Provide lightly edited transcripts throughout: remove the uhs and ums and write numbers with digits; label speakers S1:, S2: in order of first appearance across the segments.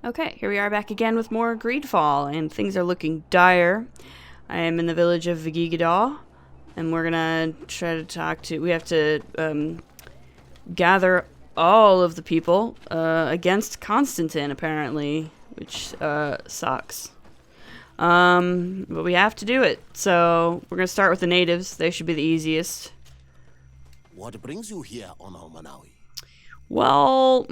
S1: Okay, here we are back again with more GreedFall, and things are looking dire. I am in the village of Vigigadaw, and we're gonna try to talk to... We have to gather all of the people against Constantine, apparently, which sucks. But we have to do it, so we're gonna start with the natives. They should be the easiest.
S2: What brings you here on Almanawi?
S1: Well...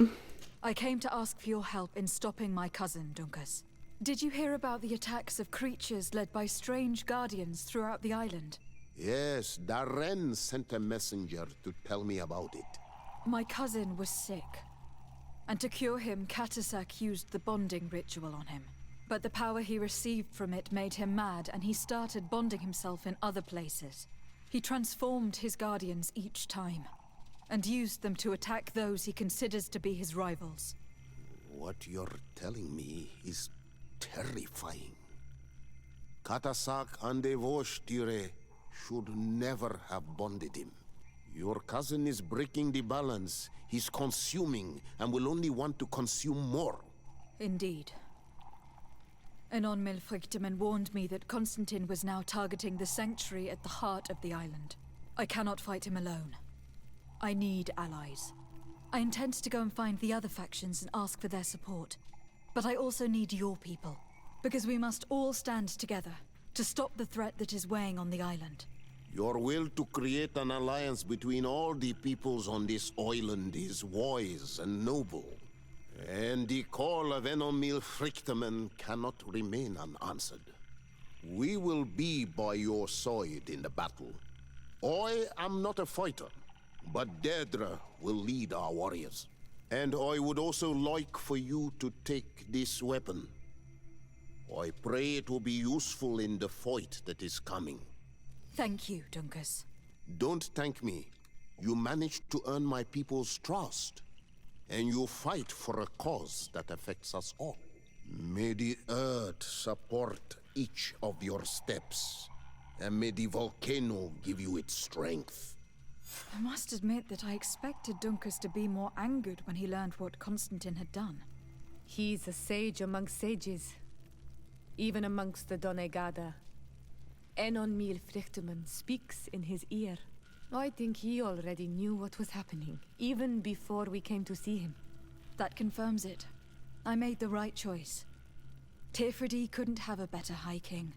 S3: I came to ask for your help in stopping my cousin, Dunkus. Did you hear about the attacks of creatures led by strange guardians throughout the island?
S2: Yes, Darren sent a messenger to tell me about it.
S3: My cousin was sick, and to cure him, Katasak used the bonding ritual on him. But the power he received from it made him mad, and he started bonding himself in other places. He transformed his guardians each time, and used them to attack those he considers to be his rivals.
S2: What you're telling me is terrifying. Katasak and Devosh'Tire should never have bonded him. Your cousin is breaking the balance. He's consuming, and will only want to consume more.
S3: Indeed. Anon Milfrichteman warned me that Constantine was now targeting the sanctuary at the heart of the island. I cannot fight him alone. I need allies. I intend to go and find the other factions and ask for their support. But I also need your people, because we must all stand together to stop the threat that is weighing on the island.
S2: Your will to create an alliance between all the peoples on this island is wise and noble. And the call of Enomil Frichteman cannot remain unanswered. We will be by your side in the battle. I am not a fighter, but Dedra will lead our warriors. And I would also like for you to take this weapon. I pray it will be useful in the fight that is coming.
S3: Thank you, Dunkus.
S2: Don't thank me. You managed to earn my people's trust. And you fight for a cause that affects us all. May the earth support each of your steps. And may the volcano give you its strength.
S3: I must admit that I expected Dunkus to be more angered when he learned what Constantine had done.
S4: He's a sage amongst sages, even amongst the Donegada. Enon Mil Frichteman speaks in his ear. I think he already knew what was happening, even before we came to see him.
S3: That confirms it. I made the right choice. Tifridi couldn't have a better High King.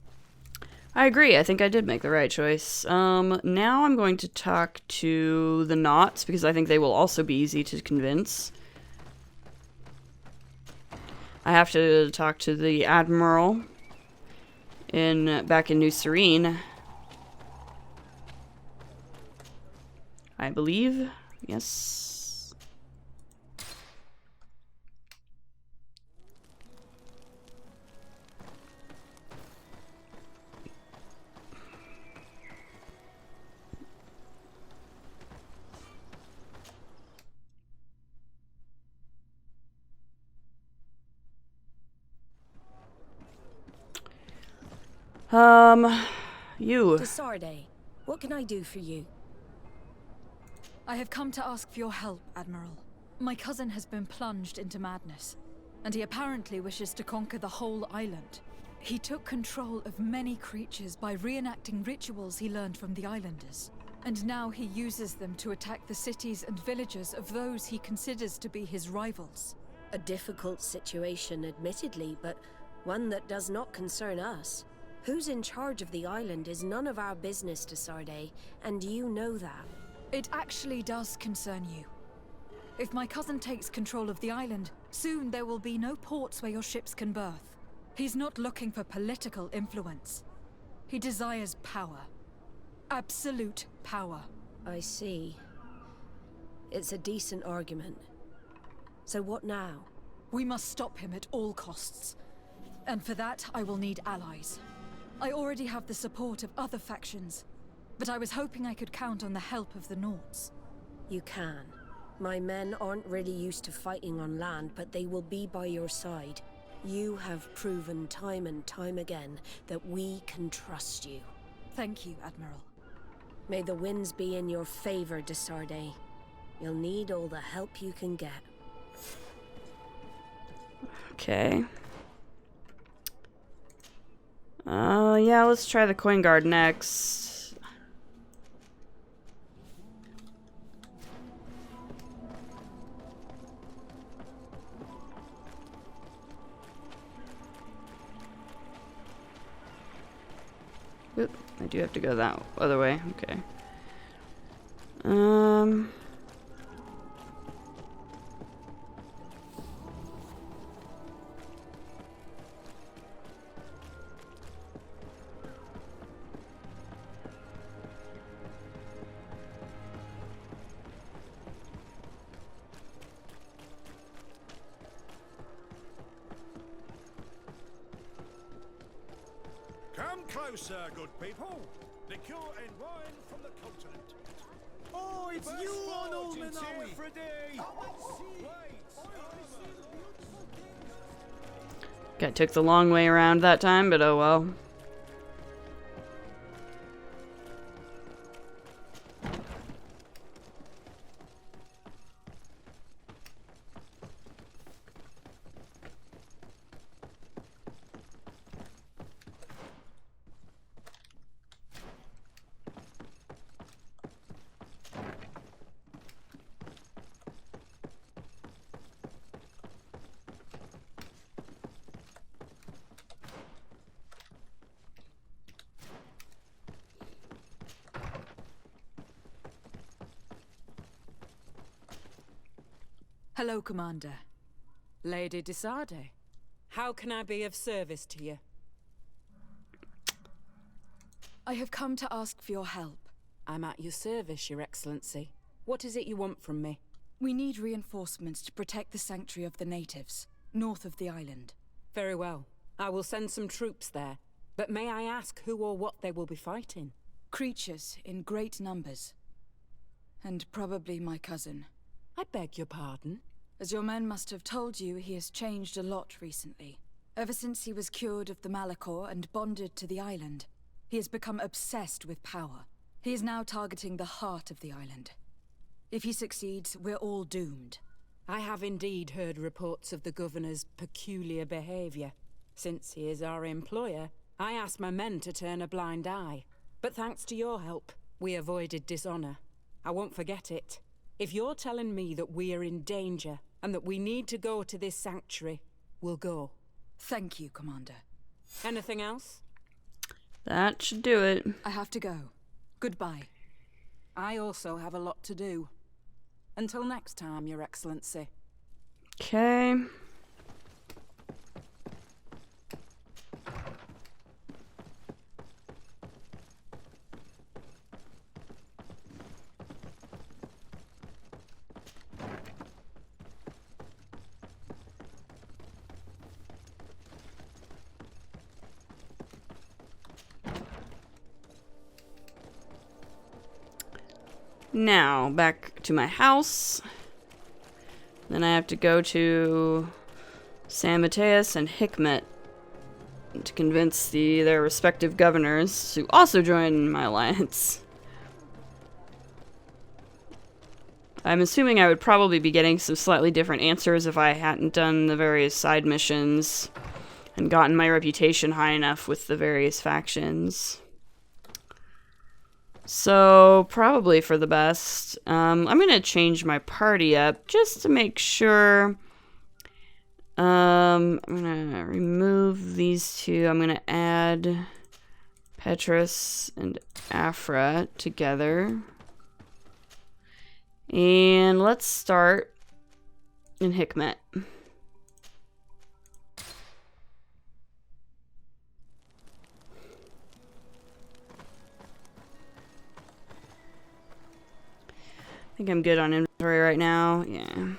S1: I agree. I think I did make the right choice. Now I'm going to talk to the Knots, because I think they will also be easy to convince. I have to talk to the Admiral back in New Serene. I believe. Yes. You.
S5: Desarde, what can I do for you?
S3: I have come to ask for your help, Admiral. My cousin has been plunged into madness, and he apparently wishes to conquer the whole island. He took control of many creatures by reenacting rituals he learned from the islanders. And now he uses them to attack the cities and villages of those he considers to be his rivals.
S5: A difficult situation, admittedly, but one that does not concern us. Who's in charge of the island is none of our business, Desarde, and you know that.
S3: It actually does concern you. If my cousin takes control of the island, soon there will be no ports where your ships can berth. He's not looking for political influence. He desires power. Absolute power.
S5: I see. It's a decent argument. So what now?
S3: We must stop him at all costs. And for that, I will need allies. I already have the support of other factions, but I was hoping I could count on the help of the Nauts.
S5: You can. My men aren't really used to fighting on land, but they will be by your side. You have proven time and time again that we can trust you.
S3: Thank you, Admiral.
S5: May the winds be in your favor, Desarde. You'll need all the help you can get.
S1: Okay. Yeah, let's try the coin guard next. Oop, I do have to go that other way. Okay.
S6: Come closer, good people. Liqueur and wine from the continent. Oh, it's you on Ulmanawi!
S1: Okay, took the long way around that time, but oh well.
S3: Hello, Commander.
S7: Lady Desade, how can I be of service to you?
S3: I have come to ask for your help.
S7: I'm at your service, Your Excellency. What is it you want from me?
S3: We need reinforcements to protect the sanctuary of the natives, north of the island.
S7: Very well. I will send some troops there. But may I ask who or what they will be fighting?
S3: Creatures in great numbers. And probably my cousin.
S7: I beg your pardon?
S3: As your men must have told you, he has changed a lot recently. Ever since he was cured of the Malachor and bonded to the island, he has become obsessed with power. He is now targeting the heart of the island. If he succeeds, we're all doomed.
S7: I have indeed heard reports of the governor's peculiar behavior. Since he is our employer, I asked my men to turn a blind eye. But thanks to your help, we avoided dishonor. I won't forget it. If you're telling me that we are in danger, and that we need to go to this sanctuary, we'll go.
S3: Thank you, Commander.
S7: Anything else?
S1: That should do it.
S3: I have to go. Goodbye.
S7: I also have a lot to do. Until next time, Your Excellency.
S1: Okay. Now, back to my house. Then I have to go to San Mateus and Hikmet to convince their respective governors to also join my alliance. I'm assuming I would probably be getting some slightly different answers if I hadn't done the various side missions and gotten my reputation high enough with the various factions. So, probably for the best. I'm going to change my party up just to make sure. I'm going to remove these two. I'm going to add Petrus and Afra together. And let's start in Hikmet. I think I'm good on inventory right now. Yeah.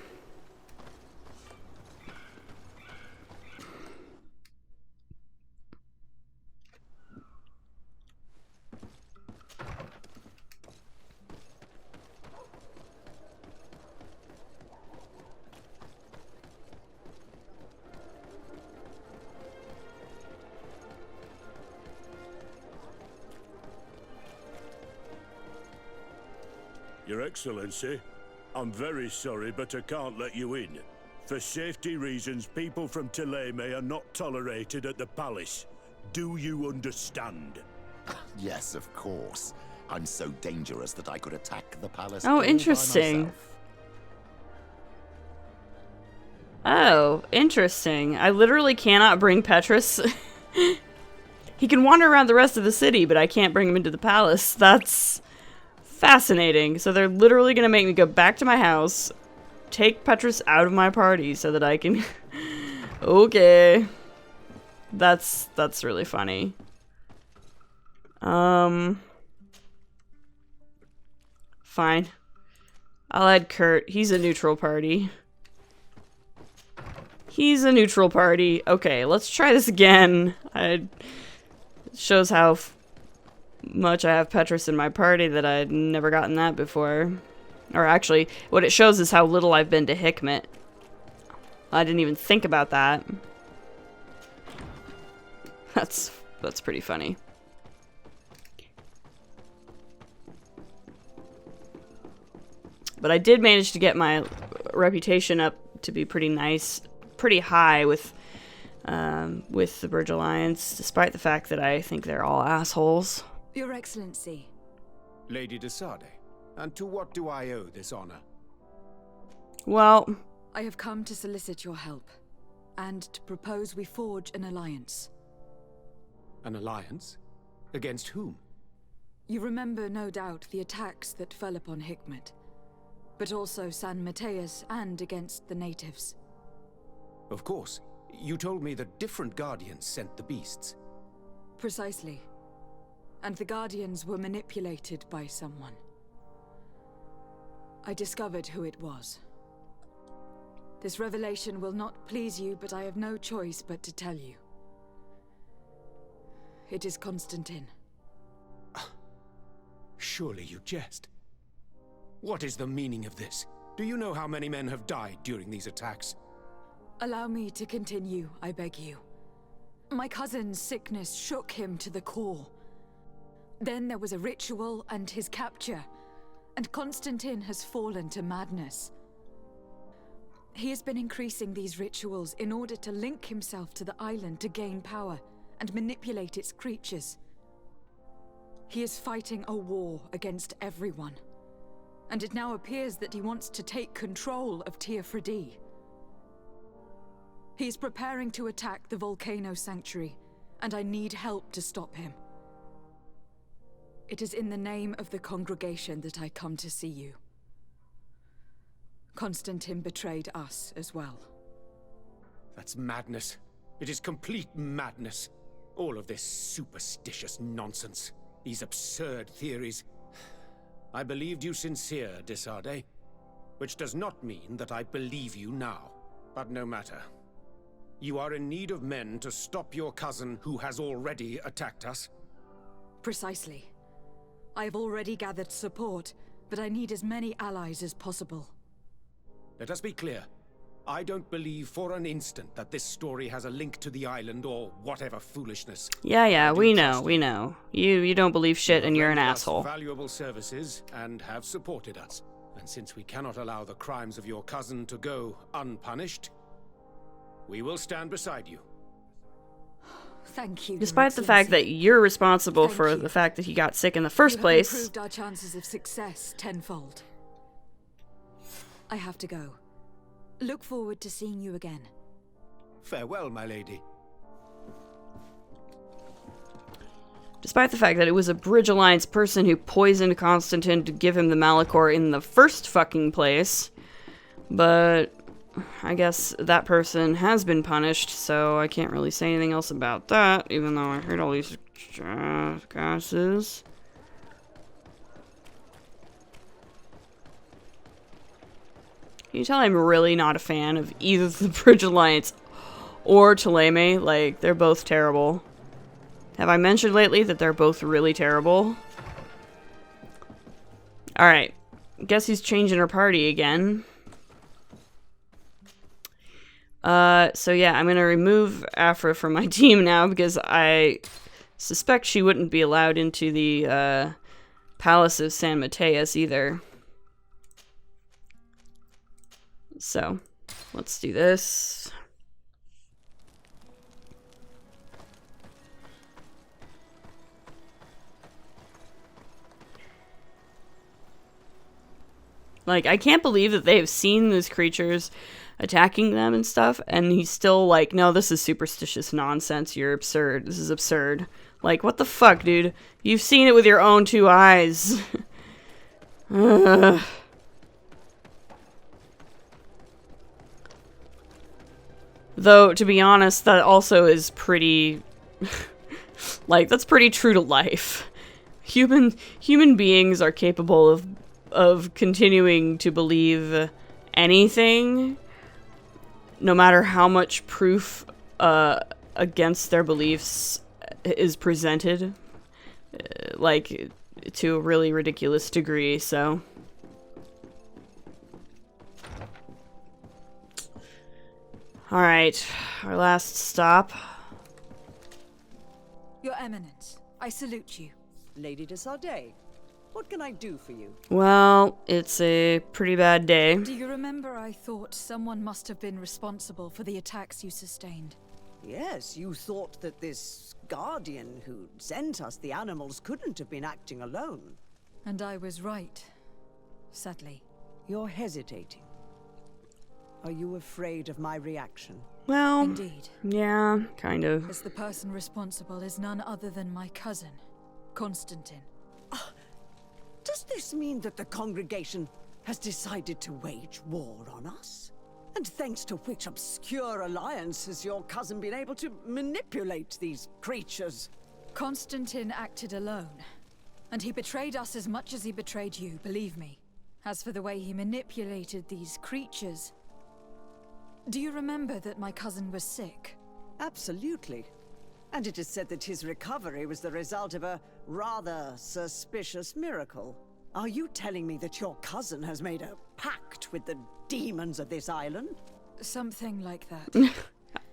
S6: Your Excellency, I'm very sorry, but I can't let you in. For safety reasons, people from Thélème are not tolerated at the palace. Do you understand?
S8: Yes, of course. I'm so dangerous that I could attack the palace.
S1: Oh,
S8: all by
S1: interesting.
S8: myself.
S1: Oh, interesting. I literally cannot bring Petrus. He can wander around the rest of the city, but I can't bring him into the palace. That's fascinating. So they're literally going to make me go back to my house, take Petrus out of my party so that I can... Okay. That's really funny. Fine. I'll add Kurt. He's a neutral party. He's a neutral party. Okay, let's try this again. It shows how much I have Petrus in my party that I'd never gotten that before. Or actually, what it shows is how little I've been to Hikmet. I didn't even think about that. That's pretty funny. But I did manage to get my reputation up to be pretty nice, pretty high with the Bridge Alliance, despite the fact that I think they're all assholes.
S3: Your Excellency.
S6: Lady de Sade, and to what do I owe this honor?
S1: Well,
S3: I have come to solicit your help, and to propose we forge an alliance.
S6: An alliance? Against whom?
S3: You remember, no doubt, the attacks that fell upon Hikmet, but also San Mateus and against the natives.
S6: Of course. You told me that different Guardians sent the beasts.
S3: Precisely. And the Guardians were manipulated by someone. I discovered who it was. This revelation will not please you, but I have no choice but to tell you. It is Constantine.
S6: Surely you jest. What is the meaning of this? Do you know how many men have died during these attacks?
S3: Allow me to continue, I beg you. My cousin's sickness shook him to the core. Then there was a ritual and his capture, and Constantine has fallen to madness. He has been increasing these rituals in order to link himself to the island to gain power and manipulate its creatures. He is fighting a war against everyone, and it now appears that he wants to take control of Teofredi. He is preparing to attack the Volcano Sanctuary, and I need help to stop him. It is in the name of the congregation that I come to see you. Constantine betrayed us as well.
S6: That's madness. It is complete madness. All of this superstitious nonsense. These absurd theories. I believed you sincere, de Sade, which does not mean that I believe you now. But no matter. You are in need of men to stop your cousin who has already attacked us?
S3: Precisely. I have already gathered support, but I need as many allies as possible.
S6: Let us be clear. I don't believe for an instant that this story has a link to the island or whatever foolishness.
S1: yeah, we know. You don't believe shit and you're an
S6: Rendered us
S1: asshole.
S6: Valuable services and have supported us. And since we cannot allow the crimes of your cousin to go unpunished, we will stand beside you.
S3: Thank you.
S1: Despite the fact that you're responsible
S3: Thank
S1: for
S3: you.
S1: the fact that he got sick in the first place.
S3: You have improved our chances of success tenfold. I have to go. Look forward to seeing you again.
S6: Farewell, my lady.
S1: Despite the fact that it was a Bridge Alliance person who poisoned Constantine to give him the Malachor in the first fucking place. But I guess that person has been punished, so I can't really say anything else about that, even though I heard all these gases. Can you tell I'm really not a fan of either the Bridge Alliance or Thélème? Like, they're both terrible. Have I mentioned lately that they're both really terrible? Alright. Guess he's changing her party again. So yeah, I'm gonna remove Afra from my team now because I suspect she wouldn't be allowed into the, Palace of San Mateus either. So, Let's do this. Like, I can't believe that they have seen these creatures attacking them and stuff, and he's still like, no, this is superstitious nonsense. You're absurd. This is absurd. Like, what the fuck, dude? You've seen it with your own 2 eyes. Ugh. Though, to be honest, that also is pretty... like, that's pretty true to life. Human beings are capable of continuing to believe anything, no matter how much proof against their beliefs is presented, like, to a really ridiculous degree, so... Alright, our last stop.
S3: Your Eminence, I salute you.
S9: Lady de Sardet, what can I do for you?
S1: Well, it's a pretty bad day.
S3: Do you remember I thought someone must have been responsible for the attacks you sustained?
S9: Yes, you thought that this guardian who sent us the animals couldn't have been acting alone.
S3: And I was right, sadly.
S9: You're hesitating. Are you afraid of my reaction?
S1: Well,
S3: Indeed.
S1: yeah, kind of.
S3: As the person responsible is none other than my cousin, Constantine.
S9: Does this mean that the congregation has decided to wage war on us? And thanks to which obscure alliance has your cousin been able to manipulate these creatures?
S3: Constantine acted alone, and he betrayed us as much as he betrayed you, believe me. As for the way he manipulated these creatures... Do you remember that my cousin was sick?
S9: Absolutely. And it is said that his recovery was the result of a rather suspicious miracle. Are you telling me that your cousin has made a pact with the demons of this island?
S3: Something like that.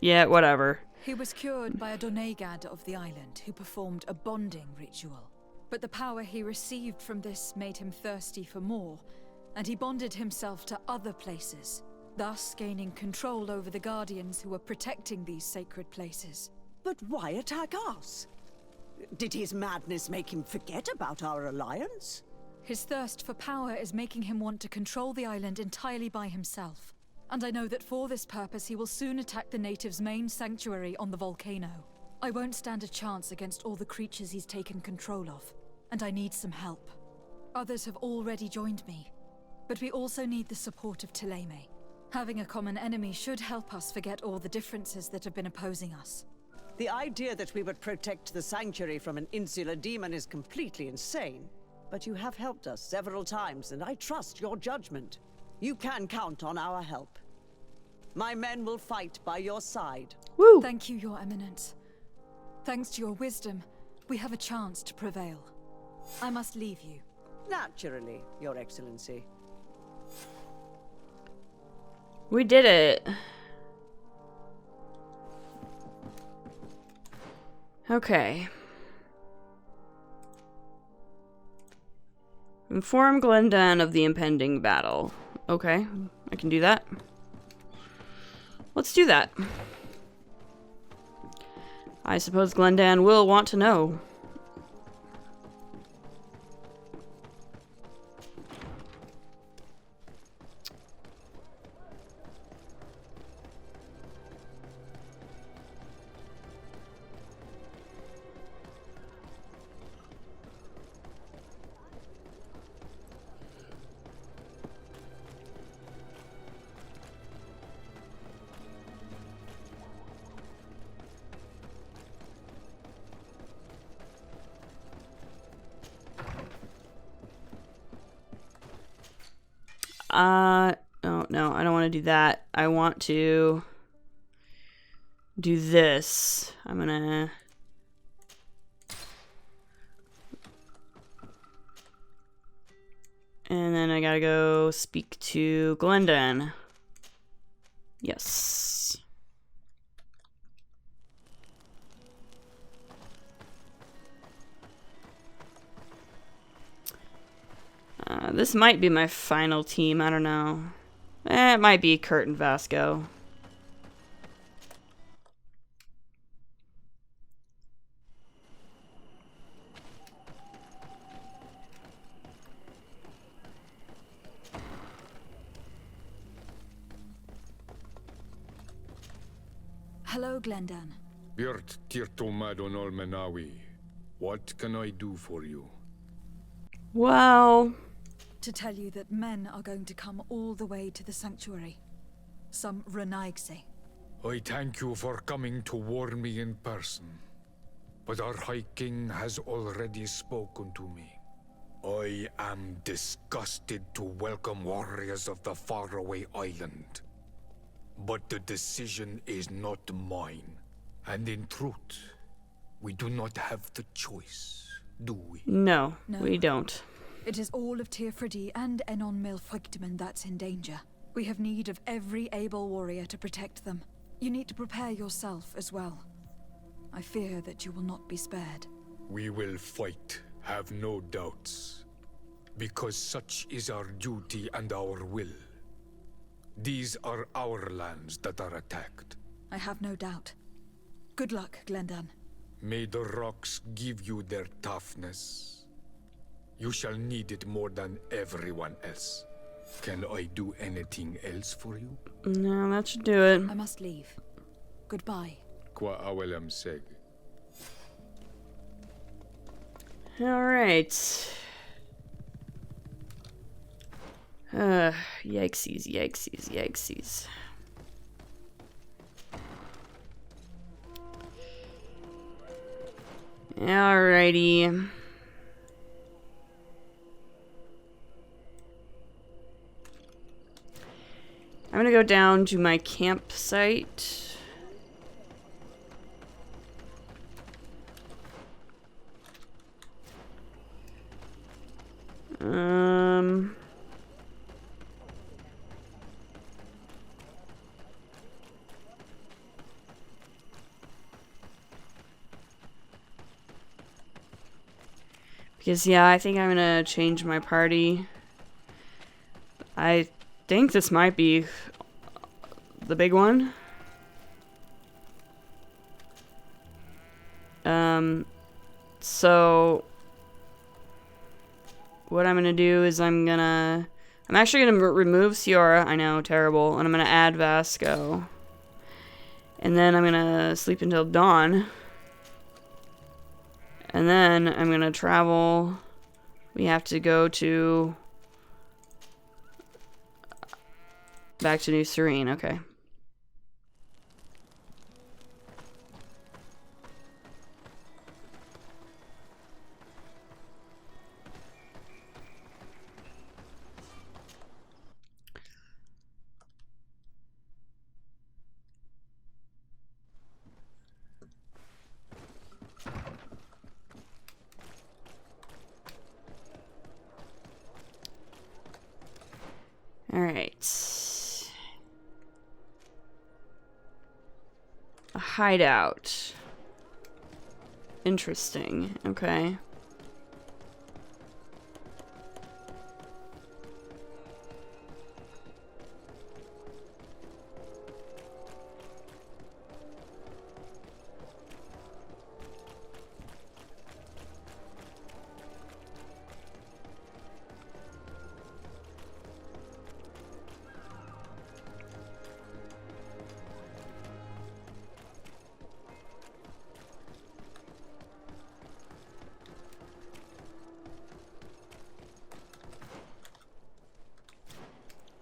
S1: Yeah, whatever.
S3: He was cured by a Donegad of the island who performed a bonding ritual. But the power he received from this made him thirsty for more, and he bonded himself to other places, thus gaining control over the guardians who were protecting these sacred places.
S9: But why attack us? Did his madness make him forget about our alliance?
S3: His thirst for power is making him want to control the island entirely by himself. And I know that for this purpose he will soon attack the natives' main sanctuary on the volcano. I won't stand a chance against all the creatures he's taken control of, and I need some help. Others have already joined me, but we also need the support of Thélème. Having a common enemy should help us forget all the differences that have been opposing us.
S9: The idea that we would protect the sanctuary from an insular demon is completely insane. But you have helped us several times, and I trust your judgment. You can count on our help. My men will fight by your side.
S1: Woo!
S3: Thank you, Your Eminence. Thanks to your wisdom, we have a chance to prevail. I must leave you.
S9: Naturally, Your Excellency.
S1: We did it. Okay. Inform Glendan of the impending battle. Okay, I can do that. Let's do that. I suppose Glendan will want to know. Oh, no, I don't want to do that. I want to do this. I'm gonna... And then I gotta go speak to Glendan. Yes. This might be my final team, I don't know. It might be Kurt and Vasco.
S3: Hello, Glendan.
S10: Birt Tirtomadon Olmenawi. What can I do for you?
S1: Well,
S3: To tell you that men are going to come all the way to the sanctuary. Some Renaigse.
S10: I thank you for coming to warn me in person. But our High King has already spoken to me. I am disgusted to welcome warriors of the faraway island. But the decision is not mine. And in truth, we do not have the choice, do we?
S1: no,
S3: No.
S1: we don't.
S3: It is all of Tirfridi and Enon Milfrictiman that's in danger. We have need of every able warrior to protect them. You need to prepare yourself as well. I fear that you will not be spared.
S10: We will fight, have no doubts. Because such is our duty and our will. These are our lands that are attacked.
S3: I have no doubt. Good luck, Glendan.
S10: May the rocks give you their toughness. You shall need it more than everyone else. Can I do anything else for you?
S1: No, that should do it.
S3: I must leave. Goodbye.
S10: Qua awelam seg.
S1: Alright. Yikesies, yikesies, yikesies. Alrighty. I'm gonna go down to my campsite. Because, yeah, I think I'm gonna change my party. I think this might be the big one. So what I'm gonna do is I'm actually gonna remove Ciora. I know, terrible. And I'm gonna add Vasco. And then I'm gonna sleep until dawn. And then I'm gonna travel. We have to go to back to New Serene, okay. All right. A hideout. Interesting. Okay.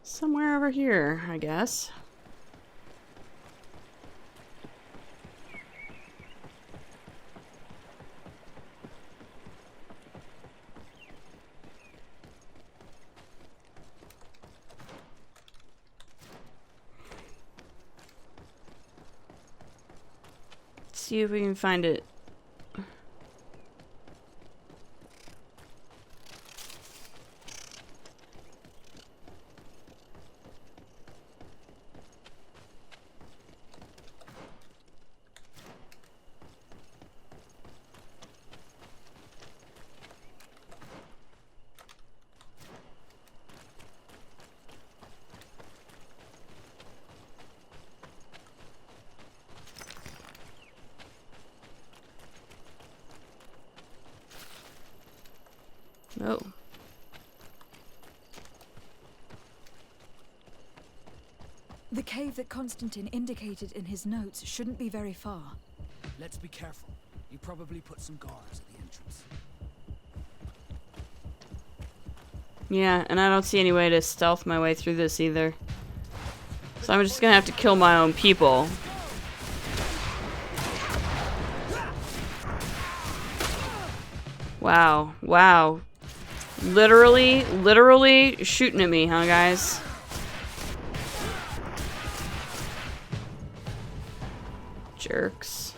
S1: Somewhere over here, I guess. Let's see if we can find it. Oh.
S3: The cave that Constantine indicated in his notes shouldn't be very far.
S11: Let's be careful. He probably put some guards at the entrance.
S1: Yeah, and I don't see any way to stealth my way through this either. So I'm just gonna have to kill my own people. Wow. Wow. Literally shooting at me, huh, guys? Jerks.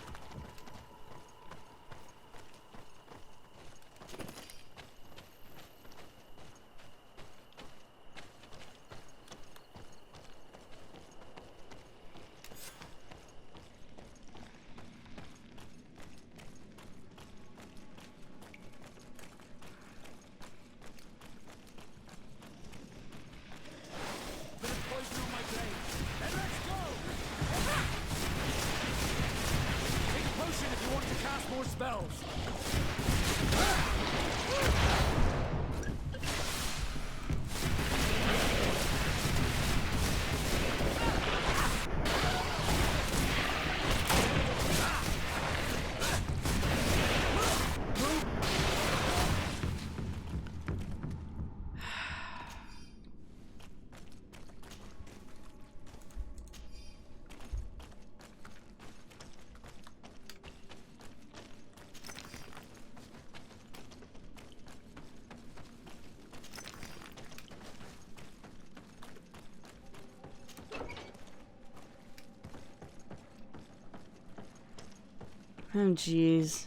S1: Oh, jeez.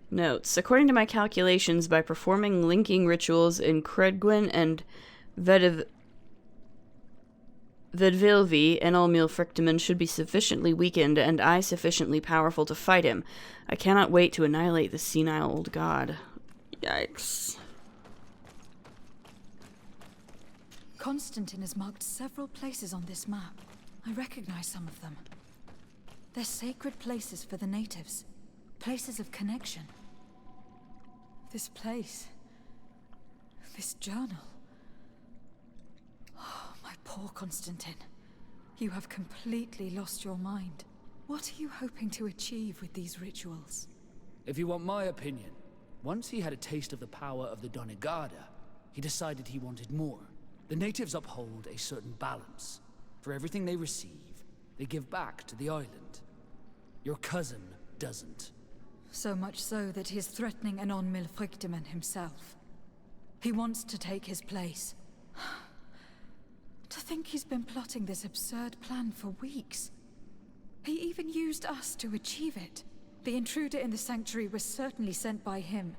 S1: Notes. According to my calculations, by performing linking rituals in Credgwin and Vedvilvi, Enelmil Frictiman should be sufficiently weakened and I sufficiently powerful to fight him. I cannot wait to annihilate the senile old god. Yikes.
S3: Constantine has marked several places on this map. I recognize some of them. They're sacred places for the natives. Places of connection. This place. This journal. Oh, my poor Constantine. You have completely lost your mind. What are you hoping to achieve with these rituals?
S11: If you want my opinion, once he had a taste of the power of the Donegada, he decided he wanted more. The natives uphold a certain balance. For everything they receive, they give back to the island. Your cousin doesn't.
S3: So much so that he is threatening Enelmil Frictiman himself. He wants to take his place. To think he's been plotting this absurd plan for weeks. He even used us to achieve it. The intruder in the sanctuary was certainly sent by him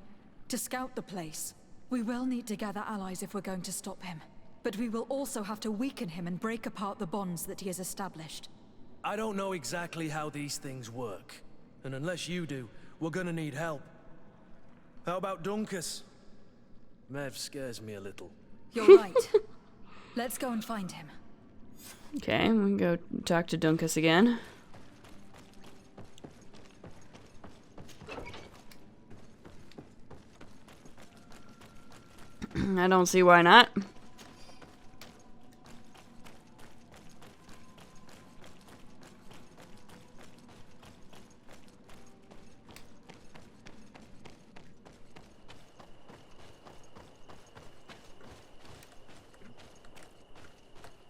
S3: to scout the place. We will need to gather allies if we're going to stop him. But we will also have to weaken him and break apart the bonds that he has established.
S12: I don't know exactly how these things work. And unless you do, we're gonna need help. How about Dunkus? Mev scares me a little.
S3: You're right. Let's go and find him.
S1: Okay, we can go talk to Dunkus again. I don't see why not.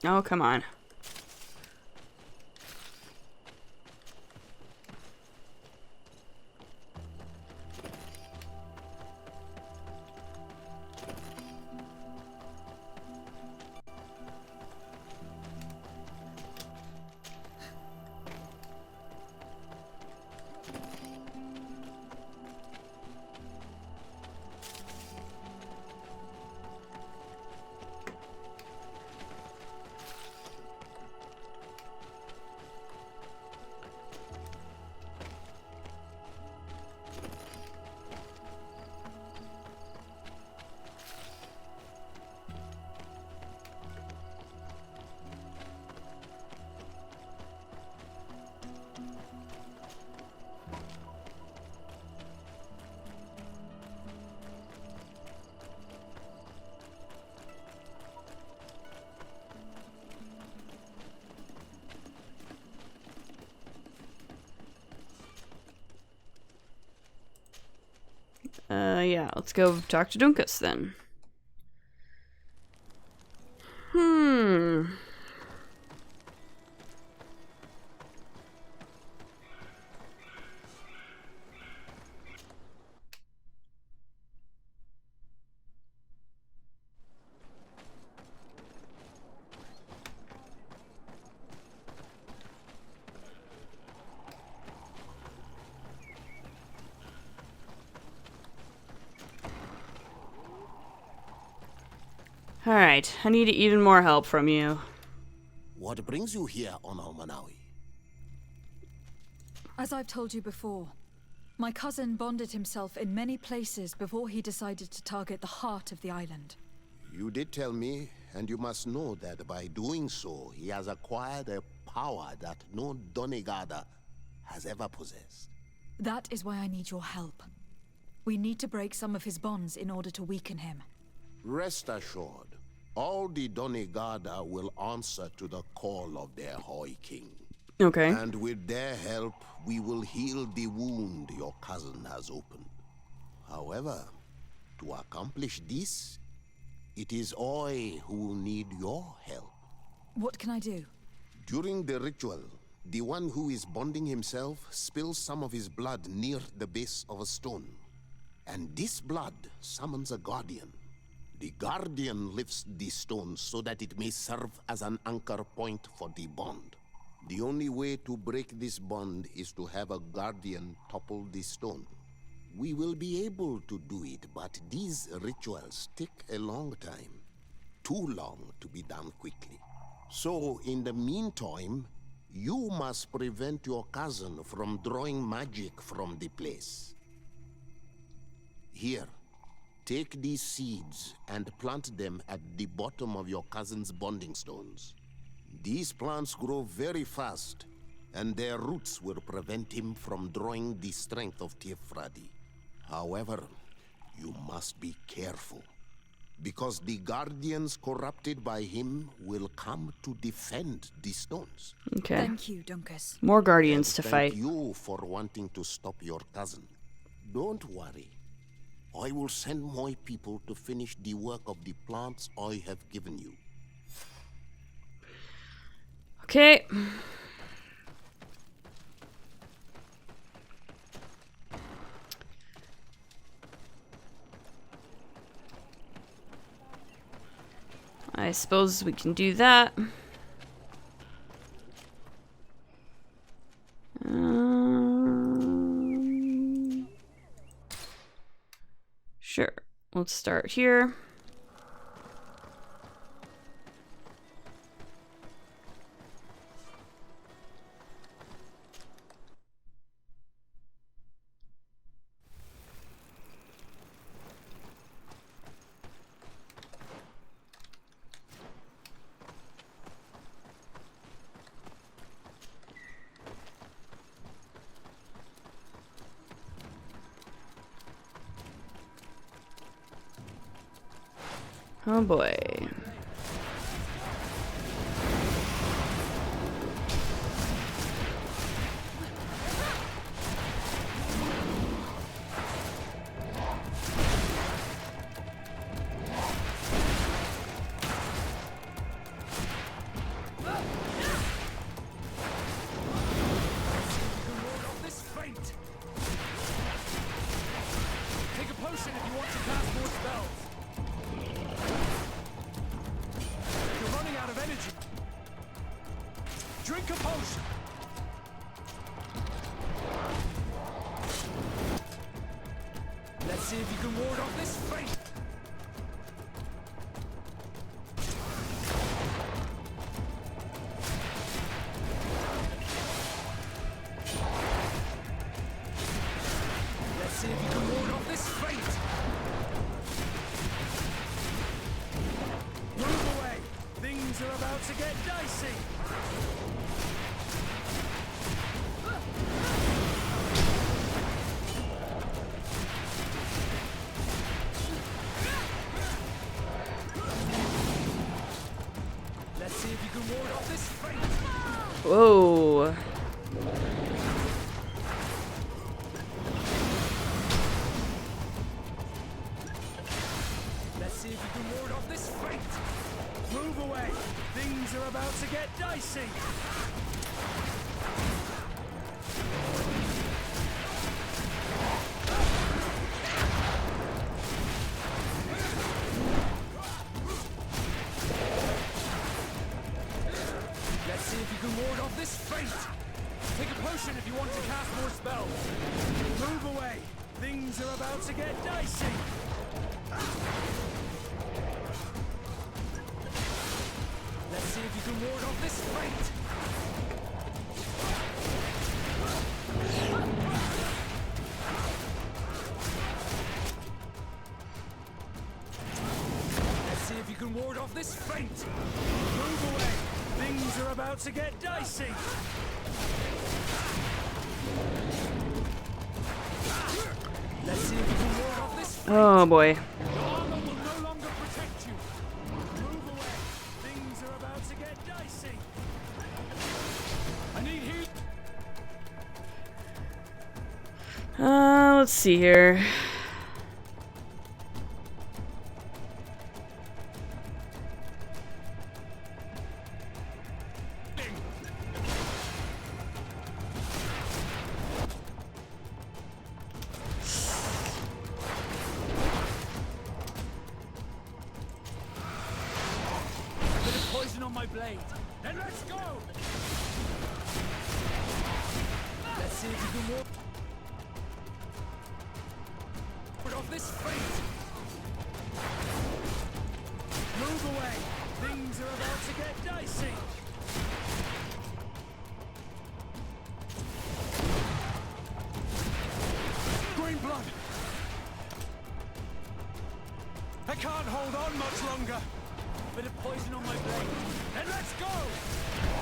S1: Oh, come on. let's go talk to Dunkus then. Alright, I need even more help from you.
S2: What brings you here on Almanawi?
S3: As I've told you before, my cousin bonded himself in many places before he decided to target the heart of the island.
S2: You did tell me, and you must know that by doing so, he has acquired a power that no Donegada has ever possessed.
S3: That is why I need your help. We need to break some of his bonds in order to weaken him.
S2: Rest assured, all the Donegada will answer to the call of their Hoi King.
S1: Okay.
S2: And with their help, we will heal the wound your cousin has opened. However, to accomplish this, it is I who will need your help.
S3: What can I do?
S2: During the ritual, the one who is bonding himself spills some of his blood near the base of a stone. And this blood summons a guardian. The guardian lifts the stone so that it may serve as an anchor point for the bond. The only way to break this bond is to have a guardian topple the stone. We will be able to do it, but these rituals take a long time. Too long to be done quickly. So, in the meantime, you must prevent your cousin from drawing magic from the place. Here, take these seeds and plant them at the bottom of your cousin's bonding stones. These plants grow very fast, and their roots will prevent him from drawing the strength of Tifradi. However, you must be careful, because the guardians corrupted by him will come to defend the stones.
S1: Okay.
S3: Thank you, Dunkus.
S1: More guardians to fight.
S2: Thank you for wanting to stop your cousin. Don't worry. I will send my people to finish the work of the plants I have given you.
S1: Okay. I suppose we can do that. Sure. Let's start here. Oh boy.
S12: Take a potion if you want to cast more spells. You're running out of energy. Drink a potion. Let's see if you can ward off this fate. Let's see if you can ward off this fate. Move away. Things are about to get dicey. Let's see if you can ward off this fate.
S1: Whoa.
S12: Move away! Things are about to get dicey!
S11: Let's see if you can ward off this fate! Take a potion if you want to cast more spells!
S12: Move away! Things are about to get dicey!
S11: Let's see if you can ward off this fate! Let's see if you can ward off this fate!
S12: Move away! Things are about to get dicey!
S11: Let's see if you can ward off this fate!
S1: Oh boy.
S11: Your armor will no longer protect you!
S12: Move away! Things are about to get dicey!
S11: I need heat!
S1: Let's see here.
S11: Bit of poison on my blade. Then let's go! Let's see if you can ward off this fate!
S12: Move away! Things are about to get dicey!
S11: Green blood!
S12: I can't hold on much longer!
S11: Bit of poison on my blade.
S12: Then let's go!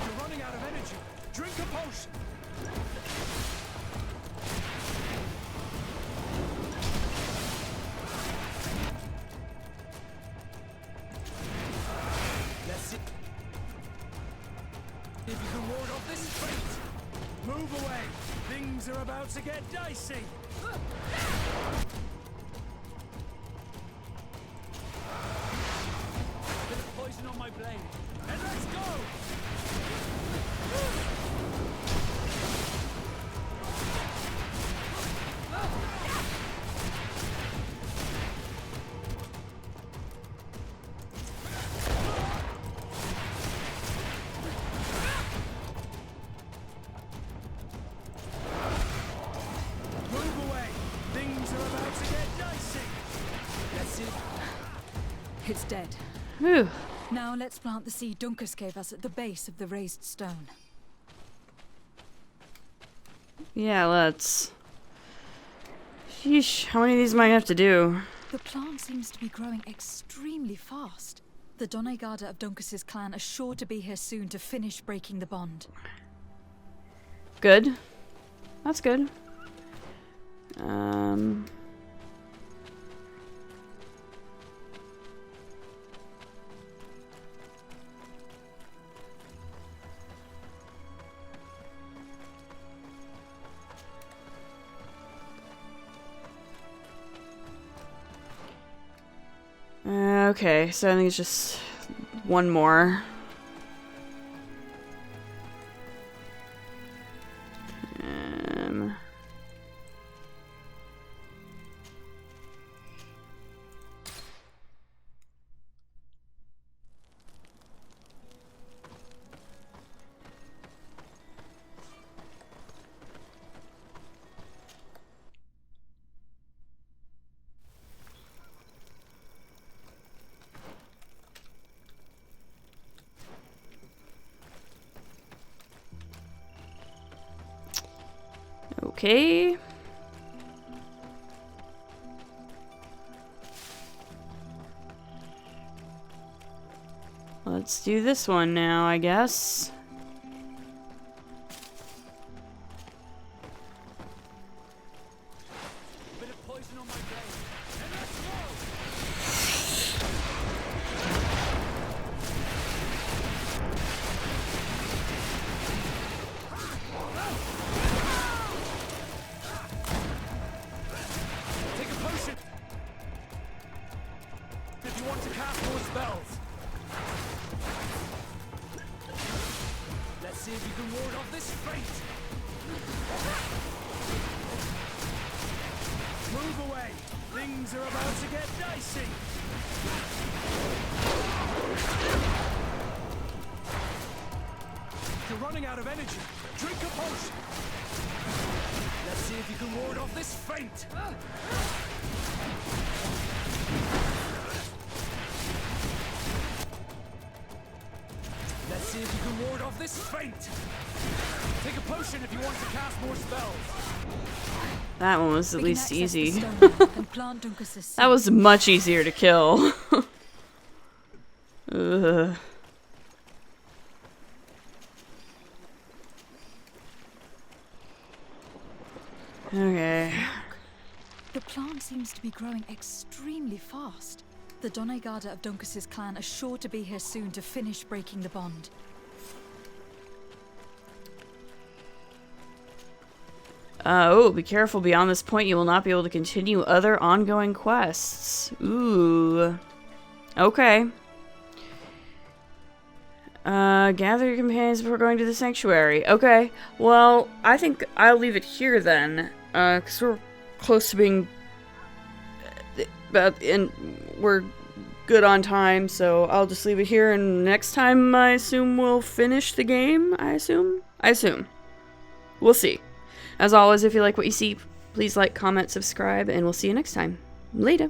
S12: You're running out of energy. Drink a potion.
S11: Let's see if you can ward off this fate!
S12: Move away! Things are about to get dicey!
S11: Bit of poison on my blade.
S12: And let's go! Move away! Things are about to get dicey!
S11: Let's see.
S3: It's dead.
S1: Whew.
S3: Now let's plant the seed Dunkus gave us at the base of the raised stone.
S1: Yeah, let's. Sheesh, how many of these might I have to do?
S3: The plant seems to be growing extremely fast. The Donegada of Dunkus's clan are sure to be here soon to finish breaking the bond.
S1: Good. That's good. Okay, so I think it's just one more. Okay. Let's do this one now, I guess.
S11: Bit of poison on my blade. And let's go! Take a potion if you want to cast more spells. see if you can ward off this fate. Move away. Things are about to get dicey. You're running out of energy. Drink a potion. Let's see if you can ward off this feint. Let's see if you can ward off this feint. Take a potion if you want to cast more spells.
S1: That one was at least easy.
S3: That
S1: That was much easier to kill. Ugh. Okay.
S3: The plant seems to be growing extremely fast. The Donegada of Dunkus's clan are sure to be here soon to finish breaking the bond.
S1: Oh, be careful. Beyond this point, you will not be able to continue other ongoing quests. Ooh. Okay. Gather your companions before going to the sanctuary. Okay. Well, I think I'll leave it here then. Because we're close to being... and we're good on time, so I'll just leave it here, and next time I assume we'll finish the game, I assume? We'll see. As always, if you like what you see, please like, comment, subscribe, and we'll see you next time. Later.